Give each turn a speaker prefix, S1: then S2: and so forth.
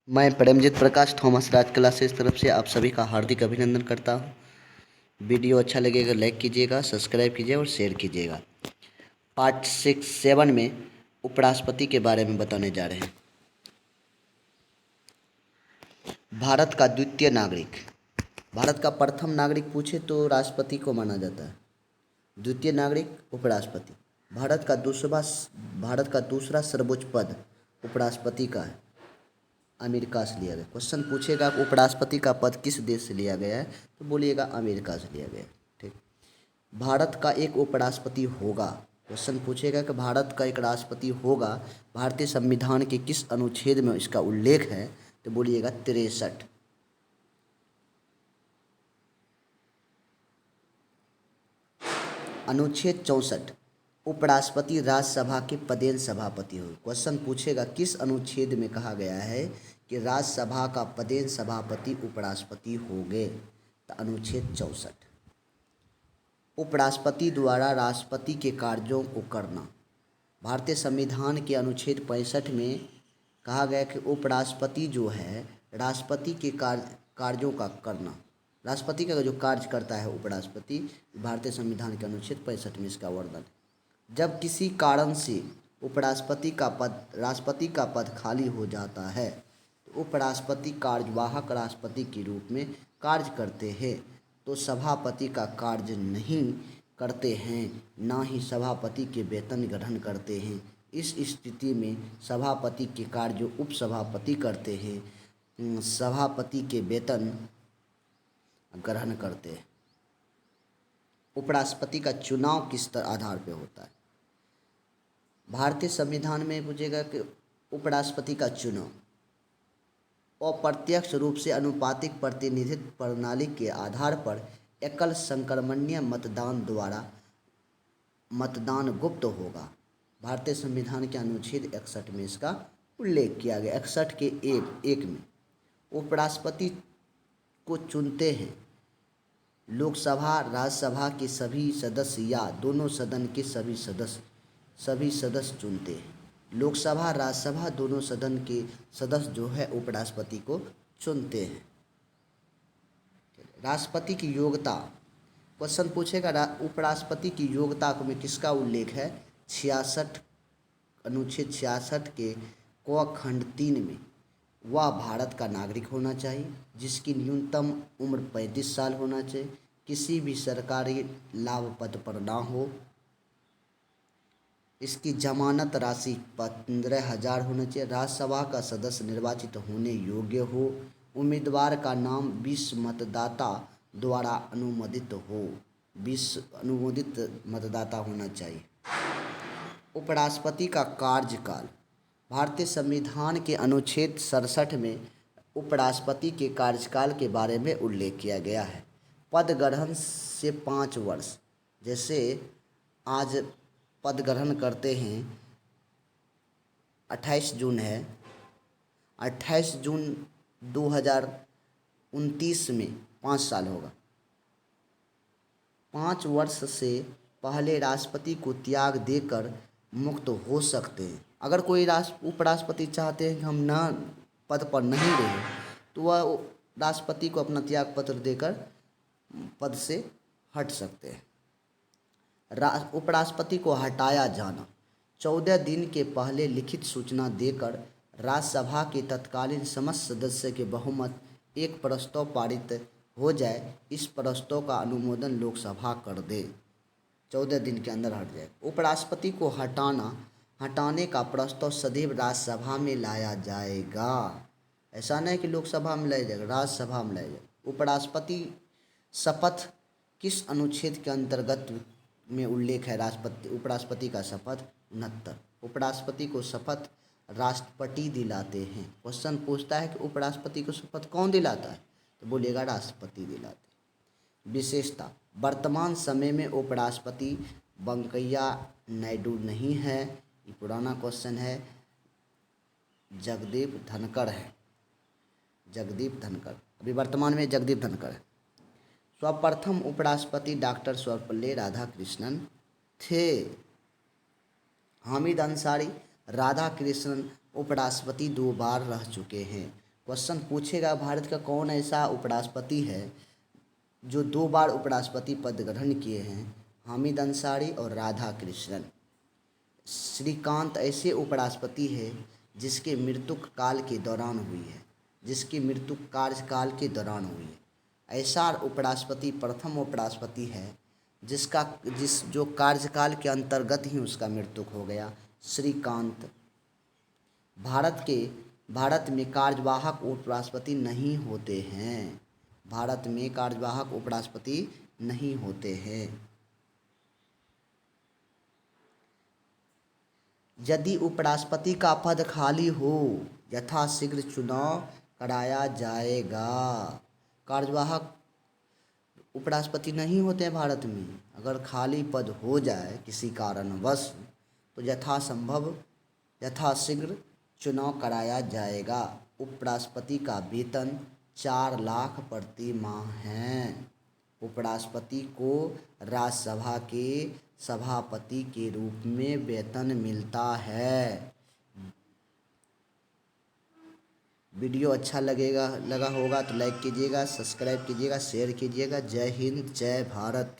S1: मैं परमजीत प्रकाश थॉमस राज क्लासेस तरफ से आप सभी का हार्दिक अभिनंदन करता हूँ। वीडियो अच्छा लगेगा लाइक कीजिएगा, सब्सक्राइब कीजिए और शेयर कीजिएगा। पार्ट 6-7 में उपराष्ट्रपति के बारे में बताने जा रहे हैं। भारत का द्वितीय नागरिक, भारत का प्रथम नागरिक पूछे तो राष्ट्रपति को माना जाता है। द्वितीय नागरिक उपराष्ट्रपति। भारत का दूसरा सर्वोच्च पद उपराष्ट्रपति का है, अमेरिका से लिया गया। क्वेश्चन पूछेगा उपराष्ट्रपति का पद किस देश से लिया गया है, तो बोलिएगा अमेरिका से लिया गया है। ठीक। भारत का एक उपराष्ट्रपति होगा। क्वेश्चन पूछेगा कि भारत का एक राष्ट्रपति होगा, भारतीय संविधान के किस अनुच्छेद में इसका उल्लेख है, तो बोलिएगा 63। अनुच्छेद 64, उपराष्ट्रपति राज्यसभा के पदेन सभापति हो। क्वेश्चन पूछेगा किस अनुच्छेद में कहा गया है कि राज्यसभा का पदेन सभापति उपराष्ट्रपति होंगे, तो अनुच्छेद 64। उपराष्ट्रपति द्वारा राष्ट्रपति के कार्यों को करना। भारतीय संविधान के अनुच्छेद 65 में कहा गया कि उपराष्ट्रपति जो है राष्ट्रपति के कार्यों का करना, राष्ट्रपति का जो कार्य करता है उपराष्ट्रपति, भारतीय संविधान के अनुच्छेद 65 में इसका वर्णन। जब किसी कारण से राष्ट्रपति का पद खाली हो जाता है तो उपराष्ट्रपति कार्यवाहक राष्ट्रपति के रूप में कार्य करते हैं, तो सभापति का कार्य नहीं करते हैं, ना ही सभापति के वेतन ग्रहण करते हैं। इस स्थिति में सभापति के कार्य उपसभापति करते हैं, सभापति के वेतन ग्रहण करते हैं। उपराष्ट्रपति का चुनाव किस आधार पर होता है? भारतीय संविधान में पूछेगा कि उपराष्ट्रपति का चुनाव अप्रत्यक्ष रूप से अनुपातिक प्रतिनिधित्व प्रणाली के आधार पर एकल संक्रमणीय मतदान द्वारा मतदान गुप्त होगा। भारतीय संविधान के अनुच्छेद 61 में इसका उल्लेख किया गया। 61 के एक में उपराष्ट्रपति को चुनते हैं लोकसभा राज्यसभा के सभी सदस्य या दोनों सदन के सभी सदस्य चुनते हैं। लोकसभा राज्यसभा दोनों सदन के सदस्य जो है उपराष्ट्रपति को चुनते हैं। राष्ट्रपति की योग्यता, क्वेश्चन पूछेगा उपराष्ट्रपति की योग्यता में किसका उल्लेख है? 66 अनुच्छेद 66 के क खंड 3 में वह भारत का नागरिक होना चाहिए, जिसकी न्यूनतम उम्र 35 साल होना चाहिए, किसी भी सरकारी लाभ पद पर ना हो, इसकी जमानत राशि 15,000 होना चाहिए, राज्यसभा का सदस्य निर्वाचित होने योग्य हो, उम्मीदवार का नाम 20 मतदाता द्वारा अनुमोदित हो, 20 अनुमोदित मतदाता होना चाहिए। उपराष्ट्रपति का कार्यकाल, भारतीय संविधान के अनुच्छेद 67 में उपराष्ट्रपति के कार्यकाल के बारे में उल्लेख किया गया है। पद ग्रहण से 5 वर्ष, जैसे आज पद ग्रहण करते हैं 28 जून है, 28 जून 2029 में 5 साल होगा। 5 वर्ष से पहले राष्ट्रपति को त्याग देकर मुक्त हो सकते हैं। अगर कोई उपराष्ट्रपति चाहते हैं कि हम ना पद पर नहीं रहे, तो वह राष्ट्रपति को अपना त्याग पत्र देकर पद से हट सकते हैं। उपराष्ट्रपति को हटाया जाना, 14 दिन के पहले लिखित सूचना देकर राज्यसभा के तत्कालीन समस्त सदस्य के बहुमत एक प्रस्ताव पारित हो जाए, इस प्रस्ताव का अनुमोदन लोकसभा कर दे, 14 दिन के अंदर हट जाए। उपराष्ट्रपति को हटाने का प्रस्ताव सदैव राज्यसभा में लाया जाएगा। ऐसा नहीं कि लोकसभा में लाया जाएगा, राज्यसभा में लाया जाएगा। उपराष्ट्रपति शपथ किस अनुच्छेद के अंतर्गत में उल्लेख है? उपराष्ट्रपति का शपथ 69। उपराष्ट्रपति को शपथ राष्ट्रपति दिलाते हैं। क्वेश्चन पूछता है कि उपराष्ट्रपति को शपथ कौन दिलाता है, तो बोलिएगा राष्ट्रपति दिलाते हैं। विशेषता, वर्तमान समय में उपराष्ट्रपति वेंकैया नायडू नहीं है, ये पुराना क्वेश्चन है, जगदीप धनखड़ है। जगदीप धनखड़, अभी वर्तमान में जगदीप धनखड़ है। सर्वप्रथम उपराष्ट्रपति डॉक्टर सर्वपल्ली राधाकृष्णन थे। हामिद अंसारी, राधाकृष्णन उपराष्ट्रपति 2 बार रह चुके हैं। क्वेश्चन पूछेगा भारत का कौन ऐसा उपराष्ट्रपति है जो 2 बार उपराष्ट्रपति पद ग्रहण किए हैं? हामिद अंसारी और राधा कृष्णन। श्रीकांत ऐसे उपराष्ट्रपति है जिसके मृत्यु काल के दौरान हुई है, जिसकी मृत्यु कार्यकाल के दौरान हुई है। ऐसा उपराष्ट्रपति प्रथम उपराष्ट्रपति है जो कार्यकाल के अंतर्गत ही उसका मृत्यु हो गया। श्रीकांत। भारत में कार्यवाहक उपराष्ट्रपति नहीं होते हैं। भारत में कार्यवाहक उपराष्ट्रपति नहीं होते हैं। यदि उपराष्ट्रपति का पद खाली हो यथाशीघ्र चुनाव कराया जाएगा। कार्यवाहक उपराष्ट्रपति नहीं होते हैं भारत में। अगर खाली पद हो जाए किसी कारणवश तो यथाशीघ्र चुनाव कराया जाएगा। उपराष्ट्रपति का वेतन 4 लाख प्रति माह है। उपराष्ट्रपति को राज्यसभा के सभापति के रूप में वेतन मिलता है। वीडियो अच्छा लगा होगा तो लाइक कीजिएगा, सब्सक्राइब कीजिएगा, शेयर कीजिएगा। जय हिंद, जय भारत।